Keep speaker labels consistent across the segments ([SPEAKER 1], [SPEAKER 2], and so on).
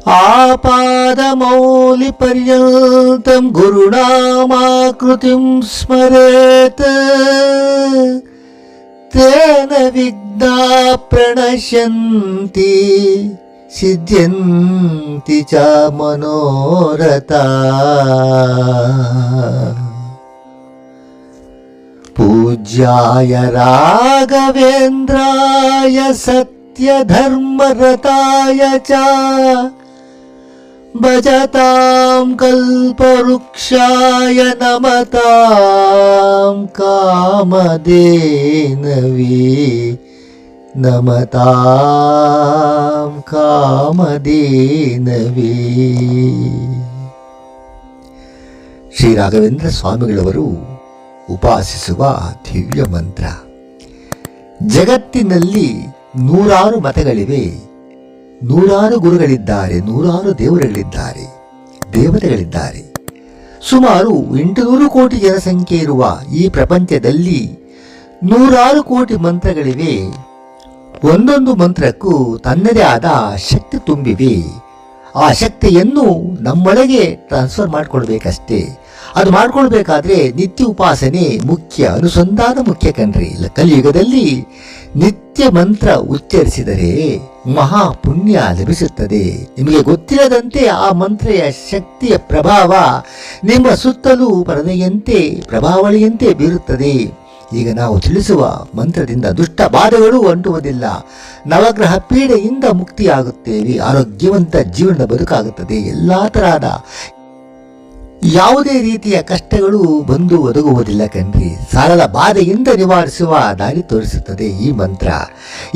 [SPEAKER 1] आपादमौलिपर्यन्तं गुरुनामाकृतिं स्मरेत् तेन विघ्ना प्रणश्यन्ति सिद्ध्यन्ति च मनोरथा। पूज्याय राघवेन्द्राय सत्यधर्मरताय च भजतां कल्पवृक्षाय नमतां कामधेनवे नमतां कामधेनवे। ಶ್ರೀ ರಾಘವೇಂದ್ರ ಸ್ವಾಮಿಗಳವರು ಉಪಾಸಿಸುವ ದಿವ್ಯ ಮಂತ್ರ. ಜಗತ್ತಿನಲ್ಲಿ ನೂರಾರು ಮತಗಳಿವೆ, ನೂರಾರು ಗುರುಗಳಿದ್ದಾರೆ, ನೂರಾರು ದೇವರುಗಳಿದ್ದಾರೆ, ದೇವತೆಗಳಿದ್ದಾರೆ. ಸುಮಾರು 800 ಕೋಟಿ ಜನಸಂಖ್ಯೆ ಇರುವ ಈ ಪ್ರಪಂಚದಲ್ಲಿ ನೂರಾರು ಕೋಟಿ ಮಂತ್ರಗಳಿವೆ. ಒಂದೊಂದು ಮಂತ್ರಕ್ಕೂ ತನ್ನದೇ ಆದ ಶಕ್ತಿ ತುಂಬಿವೆ. ಆ ಶಕ್ತಿಯನ್ನು ನಮ್ಮೊಳಗೆ ಟ್ರಾನ್ಸ್ಫರ್ ಮಾಡಿಕೊಳ್ಬೇಕಷ್ಟೇ. ಅದು ಮಾಡ್ಕೊಳ್ಬೇಕಾದ್ರೆ ನಿತ್ಯ ಉಪಾಸನೆ ಮುಖ್ಯ, ಅನುಸಂಧಾನ ಮುಖ್ಯ ಕಣ್ರಿ. ಕಲಿಯುಗದಲ್ಲಿ ನಿತ್ಯ ಮಂತ್ರ ಉಚ್ಚರಿಸಿದರೆ ಮಹಾ ಪುಣ್ಯ ಲಭಿಸುತ್ತದೆ. ನಿಮಗೆ ಗೊತ್ತಿಲ್ಲದಂತೆ ಆ ಮಂತ್ರೆಯ ಶಕ್ತಿಯ ಪ್ರಭಾವ ನಿಮ್ಮ ಸುತ್ತಲೂ ಪರದೆಯಂತೆ ಪ್ರಭಾವಳಿಯಂತೆ ಬೀರುತ್ತದೆ. ಈಗ ನಾವು ತಿಳಿಸುವ ಮಂತ್ರದಿಂದ ದುಷ್ಟ ಬಾಧೆಗಳು ಅಂಟುವುದಿಲ್ಲ. ನವಗ್ರಹ ಪೀಡೆಯಿಂದ ಮುಕ್ತಿಯಾಗುತ್ತೇವೆ. ಆರೋಗ್ಯವಂತ ಜೀವನದ ಬದುಕಾಗುತ್ತದೆ. ಎಲ್ಲ ತರಹದ ಯಾವುದೇ ರೀತಿಯ ಕಷ್ಟಗಳು ಬಂದು ಒದಗುವುದಿಲ್ಲ ಕಣ್ರಿ. ಸಾಲದ ಬಾಧೆಯಿಂದ ನಿವಾರಿಸುವ ದಾರಿ ತೋರಿಸುತ್ತದೆ ಈ ಮಂತ್ರ.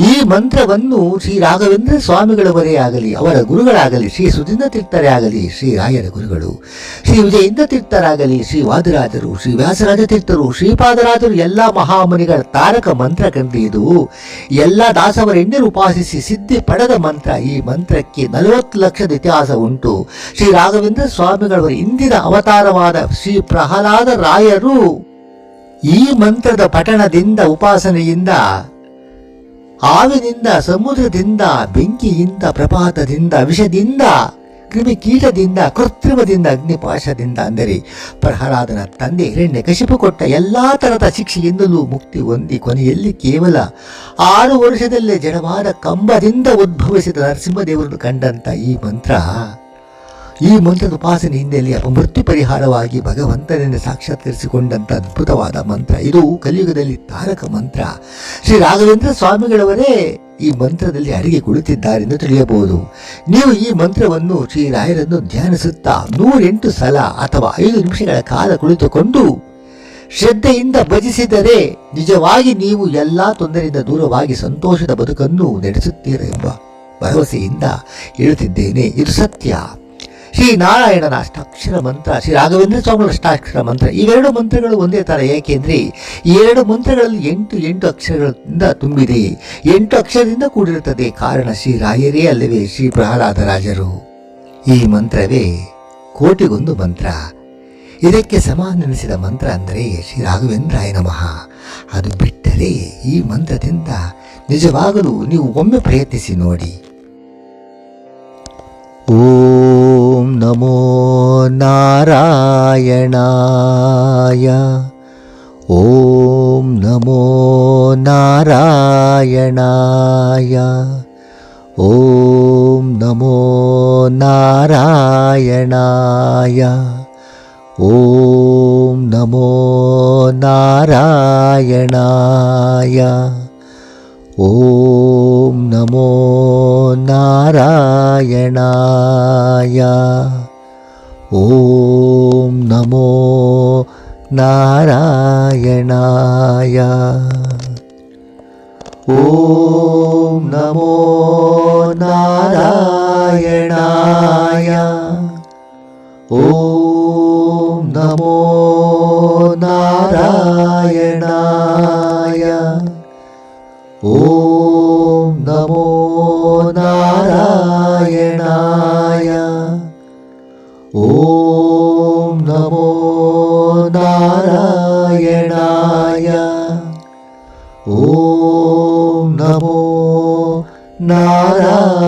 [SPEAKER 1] ಈ ಮಂತ್ರವನ್ನು ಶ್ರೀ ರಾಘವೇಂದ್ರ ಸ್ವಾಮಿಗಳವರೇ ಆಗಲಿ, ಅವರ ಗುರುಗಳಾಗಲಿ, ಶ್ರೀ ಸುಧೀಂದ್ರ ತೀರ್ಥರೇ ಆಗಲಿ, ಶ್ರೀ ರಾಯರ ಗುರುಗಳು, ಶ್ರೀ ವಿಜಯೇಂದ್ರ ತೀರ್ಥರಾಗಲಿ, ಶ್ರೀ ವಾದಿರಾಜರು, ಶ್ರೀ ವ್ಯಾಸರಾಜ ತೀರ್ಥರು, ಶ್ರೀಪಾದರಾಜರು, ಎಲ್ಲ ಮಹಾಮುನಿಗಳ ತಾರಕ ಮಂತ್ರ ಕಣ್ರಿ ಇದು. ಎಲ್ಲ ದಾಸವರೆಣ್ಣರು ಉಪಾಸಿಸಿ ಸಿದ್ಧಿ ಪಡೆದ ಮಂತ್ರ. ಈ ಮಂತ್ರಕ್ಕೆ 40 ಲಕ್ಷದ ಇತಿಹಾಸ ಉಂಟು. ಶ್ರೀ ರಾಘವೇಂದ್ರ ಸ್ವಾಮಿಗಳವರ ಇಂದಿನ ಅವತಾರವಾದ ಶ್ರೀ ಪ್ರಹ್ಲಾದ ರಾಯರು ಈ ಮಂತ್ರದ ಪಠಣದಿಂದ, ಉಪಾಸನೆಯಿಂದ, ಹಾವಿನಿಂದ, ಸಮುದ್ರದಿಂದ, ಬೆಂಕಿಯಿಂದ, ಪ್ರಪಾತದಿಂದ, ವಿಷದಿಂದ, ಕ್ರಿಮಿಕೀಟದಿಂದ, ಕೃತ್ರಿಮದಿಂದ, ಅಗ್ನಿಪಾಶದಿಂದ, ಅಂದರೆ ಪ್ರಹ್ಲಾದನ ತಂದೆ ಹಿರಣ್ಯಕಶಿಪು ಕೊಟ್ಟ ಎಲ್ಲಾ ತರಹದ ಶಿಕ್ಷೆಯಿಂದಲೂ ಮುಕ್ತಿ ಹೊಂದಿ ಕೊನೆಯಲ್ಲಿ ಕೇವಲ 6 ವರ್ಷದಲ್ಲೇ ಜಡವಾದ ಕಂಬದಿಂದ ಉದ್ಭವಿಸಿದ ನರಸಿಂಹದೇವರನ್ನು ಕಂಡಂತ ಈ ಮಂತ್ರದ ಉಪಾಸನೆ ಹಿನ್ನೆಲೆಯ ಮೃತ್ಯು ಪರಿಹಾರವಾಗಿ ಭಗವಂತನನ್ನು ಸಾಕ್ಷಾತ್ಕರಿಸಿಕೊಂಡಂಥ ಅದ್ಭುತವಾದ ಮಂತ್ರ ಇದು. ಕಲಿಯುಗದಲ್ಲಿ ತಾರಕ ಮಂತ್ರ. ಶ್ರೀ ರಾಘವೇಂದ್ರ ಸ್ವಾಮಿಗಳವರೇ ಈ ಮಂತ್ರದಲ್ಲಿ ಅಡಿಗೆ ಕುಳಿತಿದ್ದಾರೆ ಎಂದು ತಿಳಿಯಬಹುದು. ನೀವು ಈ ಮಂತ್ರವನ್ನು ಶ್ರೀ ರಾಯರನ್ನು ಧ್ಯಾನಿಸುತ್ತಾ 108 ಸಲ ಅಥವಾ 5 ನಿಮಿಷಗಳ ಕಾಲ ಕುಳಿತುಕೊಂಡು ಶ್ರದ್ಧೆಯಿಂದ ಭಜಿಸಿದರೆ ನಿಜವಾಗಿ ನೀವು ಎಲ್ಲಾ ತೊಂದರೆಯಿಂದ ದೂರವಾಗಿ ಸಂತೋಷದ ಬದುಕನ್ನು ನಡೆಸುತ್ತೀರೆಂಬ ಭರವಸೆಯಿಂದ ಹೇಳುತ್ತಿದ್ದೇನೆ. ಇದು ಸತ್ಯ. ಶ್ರೀ ನಾರಾಯಣನ ಅಷ್ಟಾಕ್ಷರ ಮಂತ್ರ, ಶ್ರೀ ರಾಘವೇಂದ್ರ ಸ್ವಾಮಿಗಳ ಅಷ್ಟಾಕ್ಷರ ಮಂತ್ರ, ಇವೆರಡು ಮಂತ್ರಗಳು ಒಂದೇ ತರ. ಏಕೆಂದ್ರೆ ಈ 2 ಮಂತ್ರಗಳಲ್ಲಿ 8 ಅಕ್ಷರಗಳಿಂದ ತುಂಬಿದೆ, 8 ಅಕ್ಷರದಿಂದ ಕೂಡಿರುತ್ತದೆ. ಕಾರಣ ಶ್ರೀ ರಾಯರೇ ಅಲ್ಲವೇ ಶ್ರೀ ಪ್ರಹ್ಲಾದರಾಜರು. ಈ ಮಂತ್ರವೇ ಕೋಟಿಗೊಂದು ಮಂತ್ರ. ಇದಕ್ಕೆ ಸಮಾನೆನಿಸಿದ ಮಂತ್ರ ಅಂದರೆ ಶ್ರೀ ರಾಘವೇಂದ್ರಾಯ ನಮಃ. ಅದು ಬಿಟ್ಟರೆ ಈ ಮಂತ್ರದಿಂದ ನಿಜವಾಗಲೂ ನೀವು ಒಮ್ಮೆ ಪ್ರಯತ್ನಿಸಿ ನೋಡಿ. ಓಂ ನಮೋ ನಾರಾಯಣಾಯ, ಓಂ ನಮೋ ನಾರಾಯಣಾಯ, ಓಂ ನಮೋ ನಾರಾಯಣಾಯ, ಓಂ ನಮೋ ನಾರಾಯಣಾಯ, ಓಂ ನಮೋ ನಾರಾಯಣಾಯ, ಓಂ ನಮೋ ನಾರಾಯಣಾಯ, ಓಂ ನಮೋ ನಾರಾಯಣಾಯ, ಓಂ ನಮೋ ನಾರಾಯಣಾಯ, ಓಂ ನಮೋ ನಾರಾಯಣಾಯ, ಓಂ ನಮೋ ನಾರಾಯಣಾಯ, ಓಂ ನಮೋ ನಾರಾಯಣಾಯ,